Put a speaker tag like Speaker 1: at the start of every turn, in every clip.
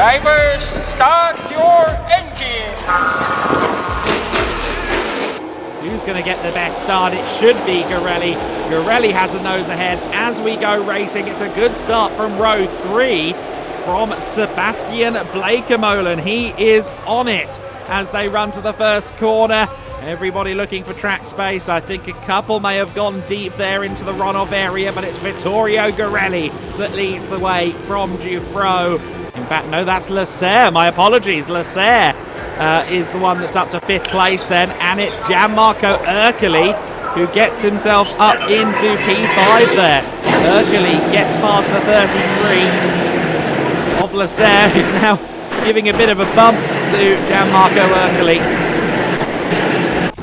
Speaker 1: Drivers, start your engines.
Speaker 2: Who's going to get the best start? It should be Ghirelli. Ghirelli has a nose ahead as we go racing. It's a good start from row 3 from Sebastian Blekemolen. He is on it as they run to the first corner. Everybody looking for track space. I think a couple may have gone deep there into the runoff area, but it's Vittorio Ghirelli that leads the way from Dufresne. In fact, no, that's Lasserre. My apologies. Lasserre is the one that's up to 5th place then, and it's Gianmarco Ercoli who gets himself up into P5 there. Ercoli gets past the 33 of Lasserre, who's now giving a bit of a bump to Gianmarco Ercoli.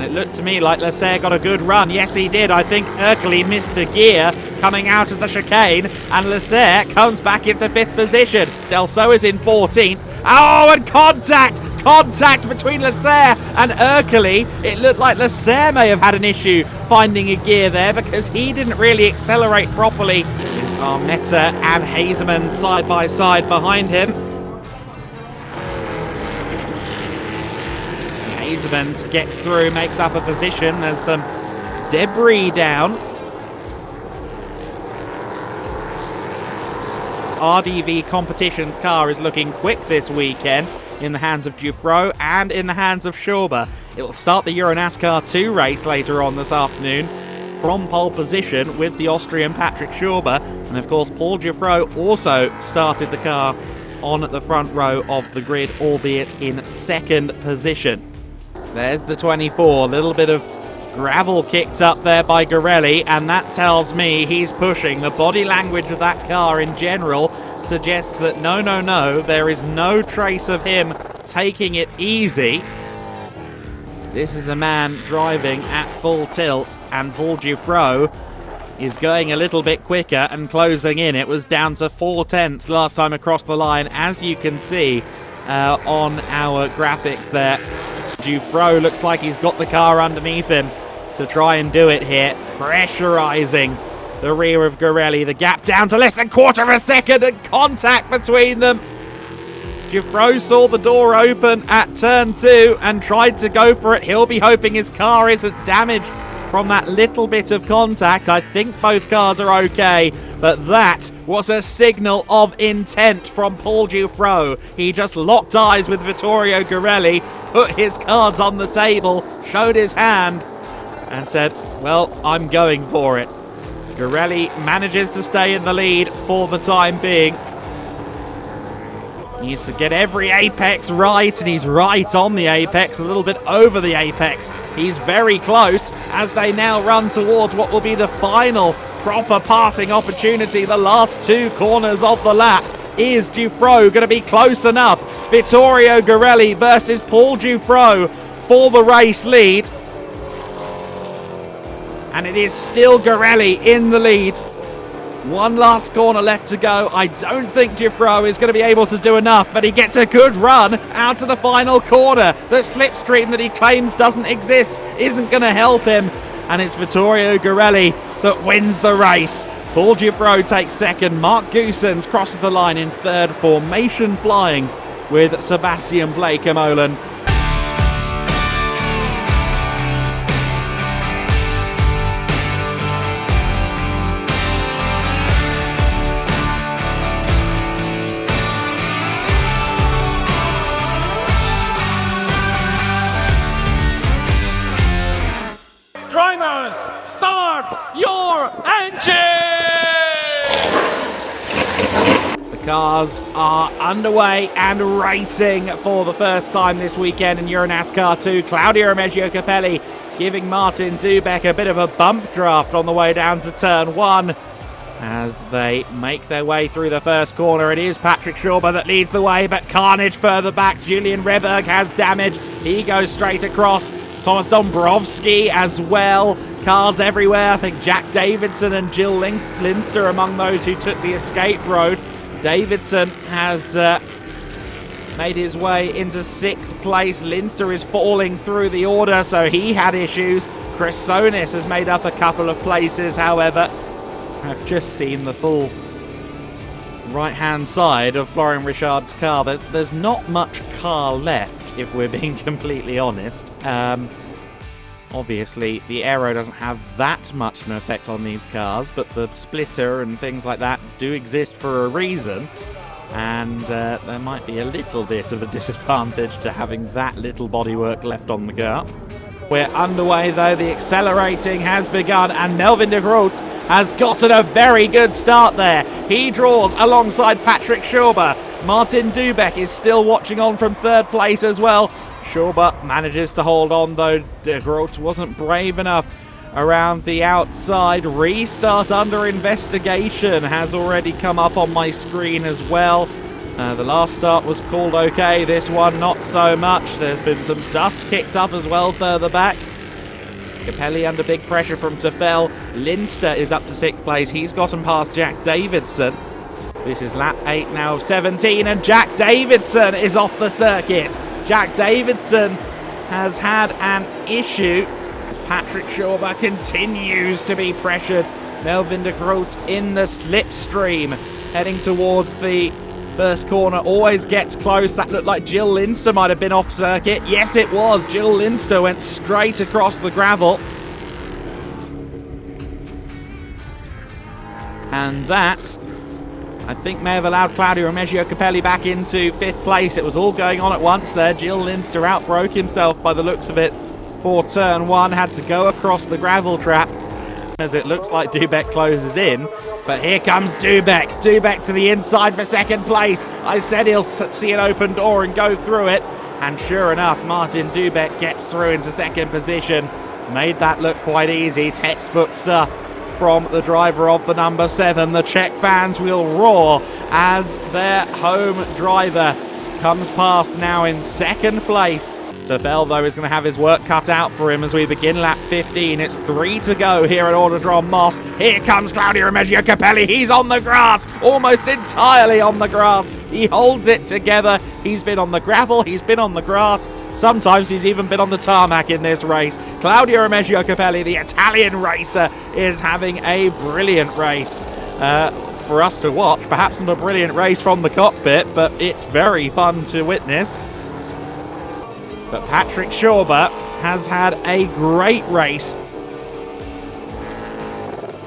Speaker 2: It looked to me like Lasserre got a good run. Yes, he did. I think Ercoli missed a gear coming out of the chicane, and Lasserre comes back into 5th position. Delso is in 14th. Oh, and contact! Contact between Lasserre and Ercoli. It looked like Lasserre may have had an issue finding a gear there because he didn't really accelerate properly. Meta and Hazeman side by side behind him. Hazeman gets through, makes up a position. There's some debris down. RDV Competitions car is looking quick this weekend in the hands of Dufresne and in the hands of Schober. It will start the EuroNASCAR 2 race later on this afternoon from pole position with the Austrian Patrick Schober. And of course, Paul Dufresne also started the car on the front row of the grid, albeit in 2nd position. There's the 24, a little bit of gravel kicked up there by Ghirelli, and that tells me he's pushing. The body language of that car in general suggests that no, there is no trace of him taking it easy. This is a man driving at full tilt, and Paul Dufresne is going a little bit quicker and closing in. It was down to 4/10 last time across the line, as you can see on our graphics there. Dufresne looks like he's got the car underneath him to try and do it here, pressurizing the rear of Ghirelli. The gap down to less than 1/4 of a second, and contact between them. Dufresne saw the door open at turn 2 and tried to go for it. He'll be hoping his car isn't damaged from that little bit of contact. I think both cars are okay, but that was a signal of intent from Paul Dufresne. He just locked eyes with Vittorio Ghirelli, put his cards on the table, showed his hand, and said, well, I'm going for it. Ghirelli manages to stay in the lead for the time being. He needs to get every apex right, and he's right on the apex, a little bit over the apex. He's very close as they now run towards what will be the final proper passing opportunity. The last 2 corners of the lap. Is Dufresne going to be close enough? Vittorio Ghirelli versus Paul Dufresne for the race lead. And it is still Ghirelli in the lead. One last corner left to go. I don't think Dufresne is going to be able to do enough, but he gets a good run out to the final corner. The slipstream that he claims doesn't exist isn't going to help him. And it's Vittorio Ghirelli that wins the race. Paul Dufresne takes 2nd. Mark Goossens crosses the line in 3rd. Formation flying with Sebastian Blekemolen.
Speaker 1: Drivers, start your engine!
Speaker 2: The cars are underway and racing for the first time this weekend in EuroNASCAR 2. Claudio Remeggio Capelli giving Martin Dubeck a bit of a bump draft on the way down to turn 1. As they make their way through the first corner, it is Patrick Schober that leads the way, but carnage further back. Julian Reberg has damage. He goes straight across. Thomas Dombrowski as well. Cars everywhere. I think Jack Davidson and Jill Linster among those who took the escape road. Davidson has made his way into 6th place. Linster is falling through the order, so he had issues. Chris Sonis has made up a couple of places, however. I've just seen the full right-hand side of Florian Richard's car. There's not much car left, if we're being completely honest. Obviously, the aero doesn't have that much of an effect on these cars, but the splitter and things like that do exist for a reason. And there might be a little bit of a disadvantage to having that little bodywork left on the car. We're underway though, the accelerating has begun, and Melvin de Groot has gotten a very good start there. He draws alongside Patrick Schober. Martin Dubeck is still watching on from third place as well. Schober manages to hold on though. De Groot wasn't brave enough around the outside. Restart under investigation has already come up on my screen as well. The last start was called okay, this one not so much. There's been some dust kicked up as well further back. Capelli under big pressure from Tefel. Linster is up to 6th place. He's gotten past Jack Davidson. This is lap 8 now of 17, and Jack Davidson is off the circuit. Jack Davidson has had an issue as Patrick Schober continues to be pressured. Melvin de Groot in the slipstream, heading towards the first corner, always gets close. That looked like Jill Linster might have been off circuit. Yes, it was. Jill Linster went straight across the gravel. And that, I think, may have allowed Claudio Remeggio Capelli back into 5th place. It was all going on at once there. Jill Linster outbroke himself by the looks of it for turn 1. Had to go across the gravel trap as it looks like Dubeck closes in. But here comes Dubeck. Dubeck to the inside for 2nd place. I said he'll see an open door and go through it. And sure enough, Martin Dubeck gets through into 2nd position. Made that look quite easy. Textbook stuff from the driver of the number 7. The Czech fans will roar as their home driver comes past now in 2nd place. Tefel, though, is going to have his work cut out for him as we begin lap 15. It's 3 to go here at Autodrome Moss. Here comes Claudio Remeggio Capelli. He's on the grass, almost entirely on the grass. He holds it together. He's been on the gravel, he's been on the grass. Sometimes he's even been on the tarmac in this race. Claudio Remeggio Capelli, the Italian racer, is having a brilliant race for us to watch. Perhaps not a brilliant race from the cockpit, but it's very fun to witness. But Patrick Schober has had a great race.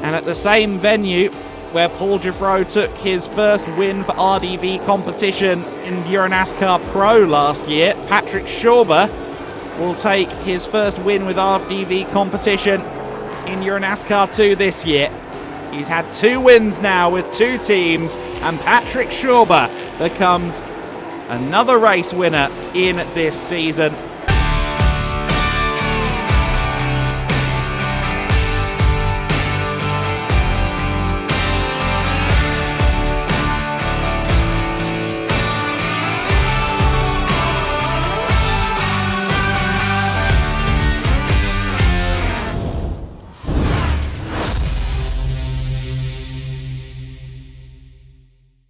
Speaker 2: And at the same venue where Paul Giffreau took his first win for RDV competition in EuroNASCAR Pro last year, Patrick Schober will take his first win with RDV competition in EuroNASCAR 2 this year. He's had 2 wins now with 2 teams, and Patrick Schober becomes another race winner in this season.